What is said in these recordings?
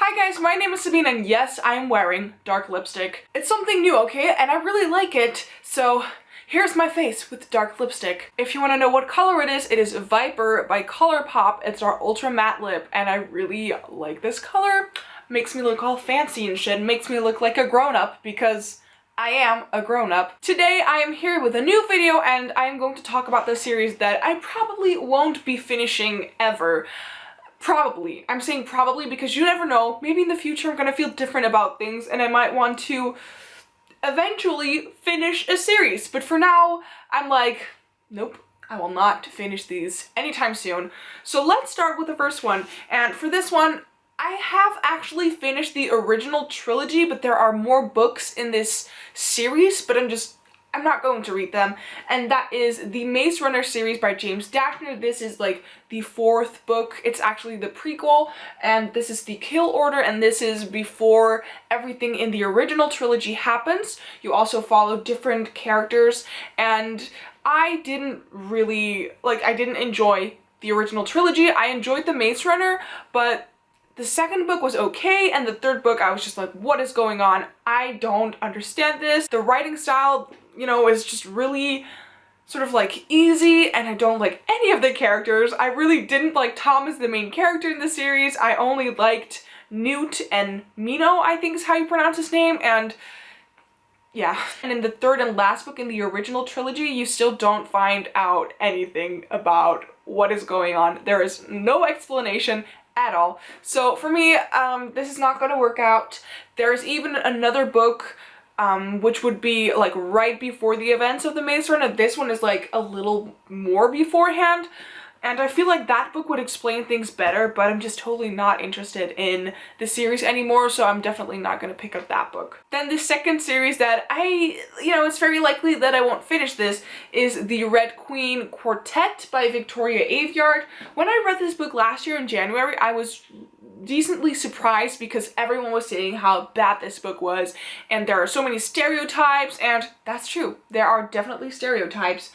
Hi guys, my name is Sabine and yes, I am wearing dark lipstick. It's something new, okay? And I really like it, so here's my face with dark lipstick. If you want to know what color it is Viper by ColourPop. It's our ultra matte lip and I really like this color. Makes me look all fancy and shit, makes me look like a grown-up because I am a grown-up. Today I am here with a new video and I am going to talk about the series that I probably won't be finishing ever. Probably. I'm saying probably because you never know. Maybe in the future I'm gonna feel different about things and I might want to eventually finish a series. But for now, I'm like, nope, I will not finish these anytime soon. So let's start with the first one. And for this one, I have actually finished the original trilogy, but there are more books in this series, but I'm not going to read them, and that is the Maze Runner series by James Dashner. This is like the fourth book. It's actually the prequel, and this is the Kill Order, and this is before everything in the original trilogy happens. You also follow different characters, and I didn't enjoy the original trilogy. I enjoyed the Maze Runner, but the second book was okay, and the third book I was just like, what is going on? I don't understand this. The writing style, you know, is just really sort of like easy, and I don't like any of the characters. I really didn't like Tom as the main character in the series. I only liked Newt and Mino, I think is how you pronounce his name, and yeah. And in the third and last book in the original trilogy, you still don't find out anything about what is going on. There is no explanation at all. So for me, this is not gonna work out. There's even another book which would be like right before the events of the Maze Runner. This one is like a little more beforehand, and I feel like that book would explain things better, but I'm just totally not interested in the series anymore, so I'm definitely not gonna pick up that book. Then the second series that it's very likely that I won't finish this is the Red Queen Quartet by Victoria Aveyard. When I read this book last year in January, I was decently surprised because everyone was saying how bad this book was, and there are so many stereotypes, and that's true. There are definitely stereotypes,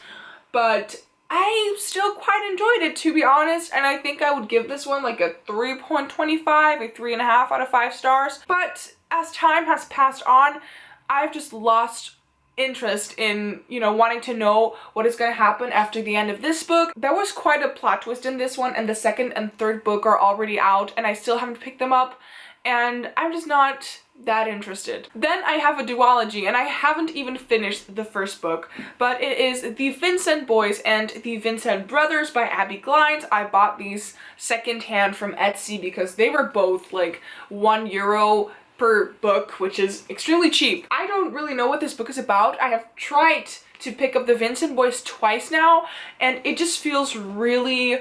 but I still quite enjoyed it, to be honest, and I think I would give this one like a 3.25, a 3.5 out of 5 stars. But as time has passed on, I've just lost interest in, wanting to know what is going to happen after the end of this book. There was quite a plot twist in this one, and the second and third book are already out, and I still haven't picked them up, and I'm just not that interested. Then I have a duology, and I haven't even finished the first book, but it is the Vincent Boys and the Vincent Brothers by Abby Glines. I bought these secondhand from Etsy because they were both like €1 per book, which is extremely cheap. I don't really know what this book is about. I have tried to pick up the Vincent Boys twice now, and it just feels really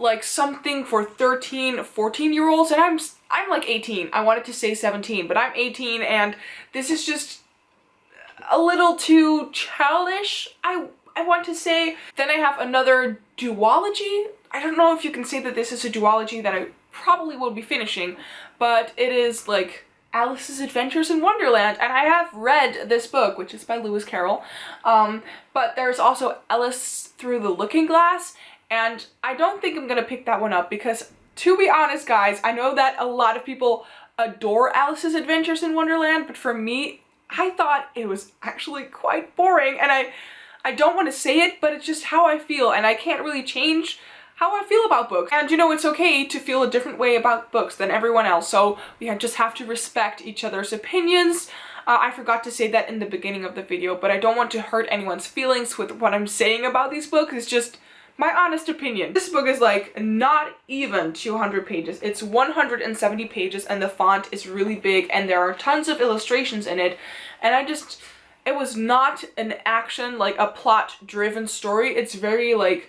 like something for 13, 14-year-olds, and I'm like 18. I wanted to say 17, but I'm 18, and this is just a little too childish, I want to say. Then I have another duology. I don't know if you can say that this is a duology that I probably will be finishing, but it is like Alice's Adventures in Wonderland, and I have read this book, which is by Lewis Carroll, but there's also Alice Through the Looking Glass, and I don't think I'm gonna pick that one up because, to be honest guys, I know that a lot of people adore Alice's Adventures in Wonderland, but for me, I thought it was actually quite boring, and I don't want to say it, but it's just how I feel, and I can't really change how I feel about books. And it's okay to feel a different way about books than everyone else, so we just have to respect each other's opinions. I forgot to say that in the beginning of the video, but I don't want to hurt anyone's feelings with what I'm saying about these books. It's just my honest opinion. This book is like not even 200 pages. It's 170 pages, and the font is really big, and there are tons of illustrations in it, and it was not an action, like a plot-driven story. It's very like,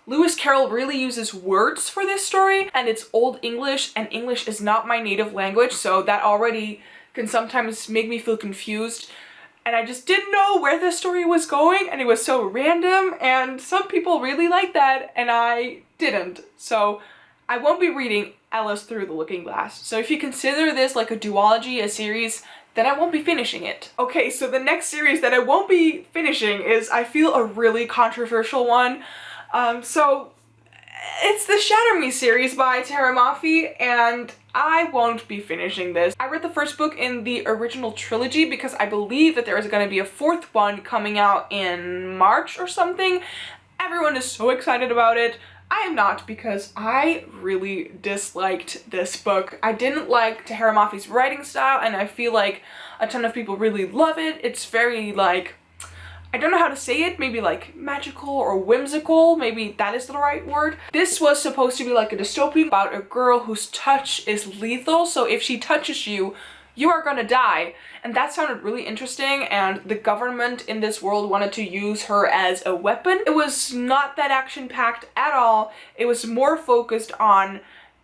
Lewis Carroll really uses words for this story, and it's Old English, and English is not my native language, so that already can sometimes make me feel confused. And I just didn't know where the story was going, and it was so random, and some people really like that, and I didn't. So I won't be reading Alice Through the Looking Glass. So if you consider this like a duology, a series, then I won't be finishing it. Okay, so the next series that I won't be finishing is, I feel, a really controversial one. So it's the Shatter Me series by Tara Mafi, and I won't be finishing this. I read the first book in the original trilogy because I believe that there is going to be a fourth one coming out in March or something. Everyone is so excited about it. I am not, because I really disliked this book. I didn't like Tahereh Mafi's writing style, and I feel like a ton of people really love it. It's very, like, I don't know how to say it, maybe like magical or whimsical, maybe that is the right word. This was supposed to be like a dystopian about a girl whose touch is lethal, so if she touches you, you are gonna die. And that sounded really interesting, and the government in this world wanted to use her as a weapon. It was not that action-packed at all. It was more focused on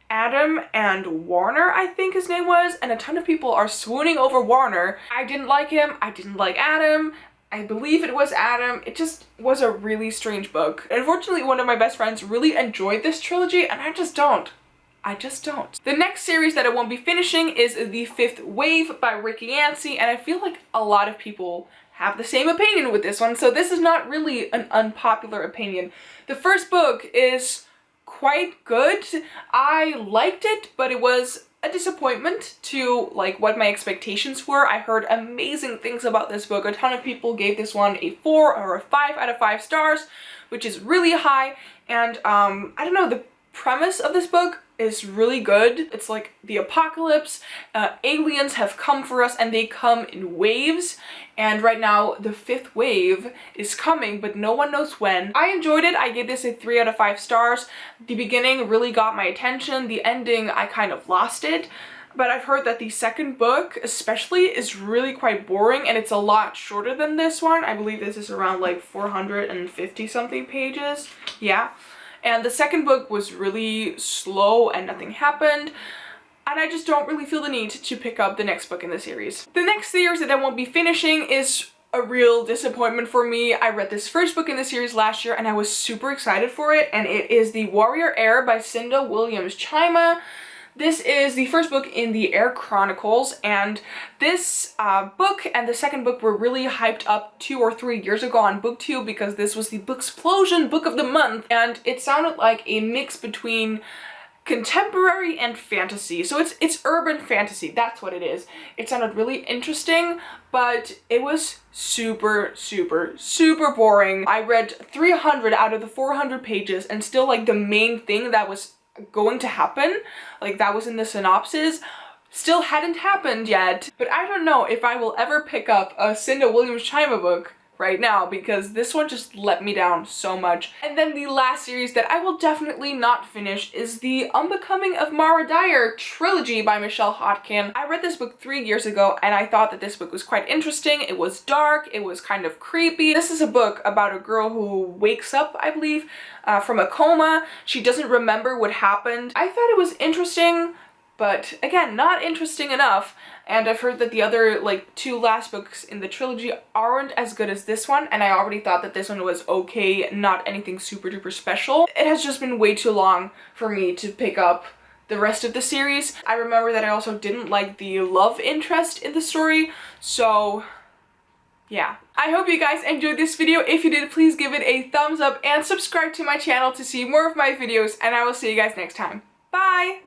Adam and Warner, I think his name was, and a ton of people are swooning over Warner. I didn't like him, I didn't like Adam. I believe it was Adam. It just was a really strange book. Unfortunately, one of my best friends really enjoyed this trilogy, and I just don't. The next series that I won't be finishing is The Fifth Wave by Ricky Yancey, and I feel like a lot of people have the same opinion with this one, so this is not really an unpopular opinion. The first book is quite good. I liked it, but it was a disappointment to like what my expectations were. I heard amazing things about this book. A ton of people gave this one a 4 or a 5 out of 5 stars, which is really high, and I don't know, the premise of this book is really good. It's like the apocalypse, aliens have come for us, and they come in waves, and right now the 5th wave is coming, but no one knows when. I enjoyed it. I gave this a 3 out of 5 stars. The beginning really got my attention. The ending, I kind of lost it. But I've heard that the second book especially is really quite boring, and it's a lot shorter than this one. I believe this is around like 450 something pages. Yeah. And the second book was really slow and nothing happened. And I just don't really feel the need to pick up the next book in the series. The next series that I won't be finishing is a real disappointment for me. I read this first book in the series last year and I was super excited for it. And it is The Warrior Heir by Cinda Williams Chima. This is the first book in the Heir Chronicles, and this book and the second book were really hyped up 2 or 3 years ago on BookTube because this was the Booksplosion Book of the Month, and it sounded like a mix between contemporary and fantasy. So it's urban fantasy, that's what it is. It sounded really interesting, but it was super boring. I read 300 out of the 400 pages, and still like the main thing that was going to happen, like that was in the synopsis, still hadn't happened yet. But I don't know if I will ever pick up a Cinda Williams Chima book right now, because this one just let me down so much. And then the last series that I will definitely not finish is the Unbecoming of Mara Dyer trilogy by Michelle Hodkin. I read this book 3 years ago and I thought that this book was quite interesting. It was dark, it was kind of creepy. This is a book about a girl who wakes up, I believe, from a coma. She doesn't remember what happened. I thought it was interesting, but again, not interesting enough. And I've heard that the other, like, 2 last books in the trilogy aren't as good as this one, and I already thought that this one was okay, not anything super duper special. It has just been way too long for me to pick up the rest of the series. I remember that I also didn't like the love interest in the story, so yeah. I hope you guys enjoyed this video. If you did, please give it a thumbs up and subscribe to my channel to see more of my videos, and I will see you guys next time. Bye!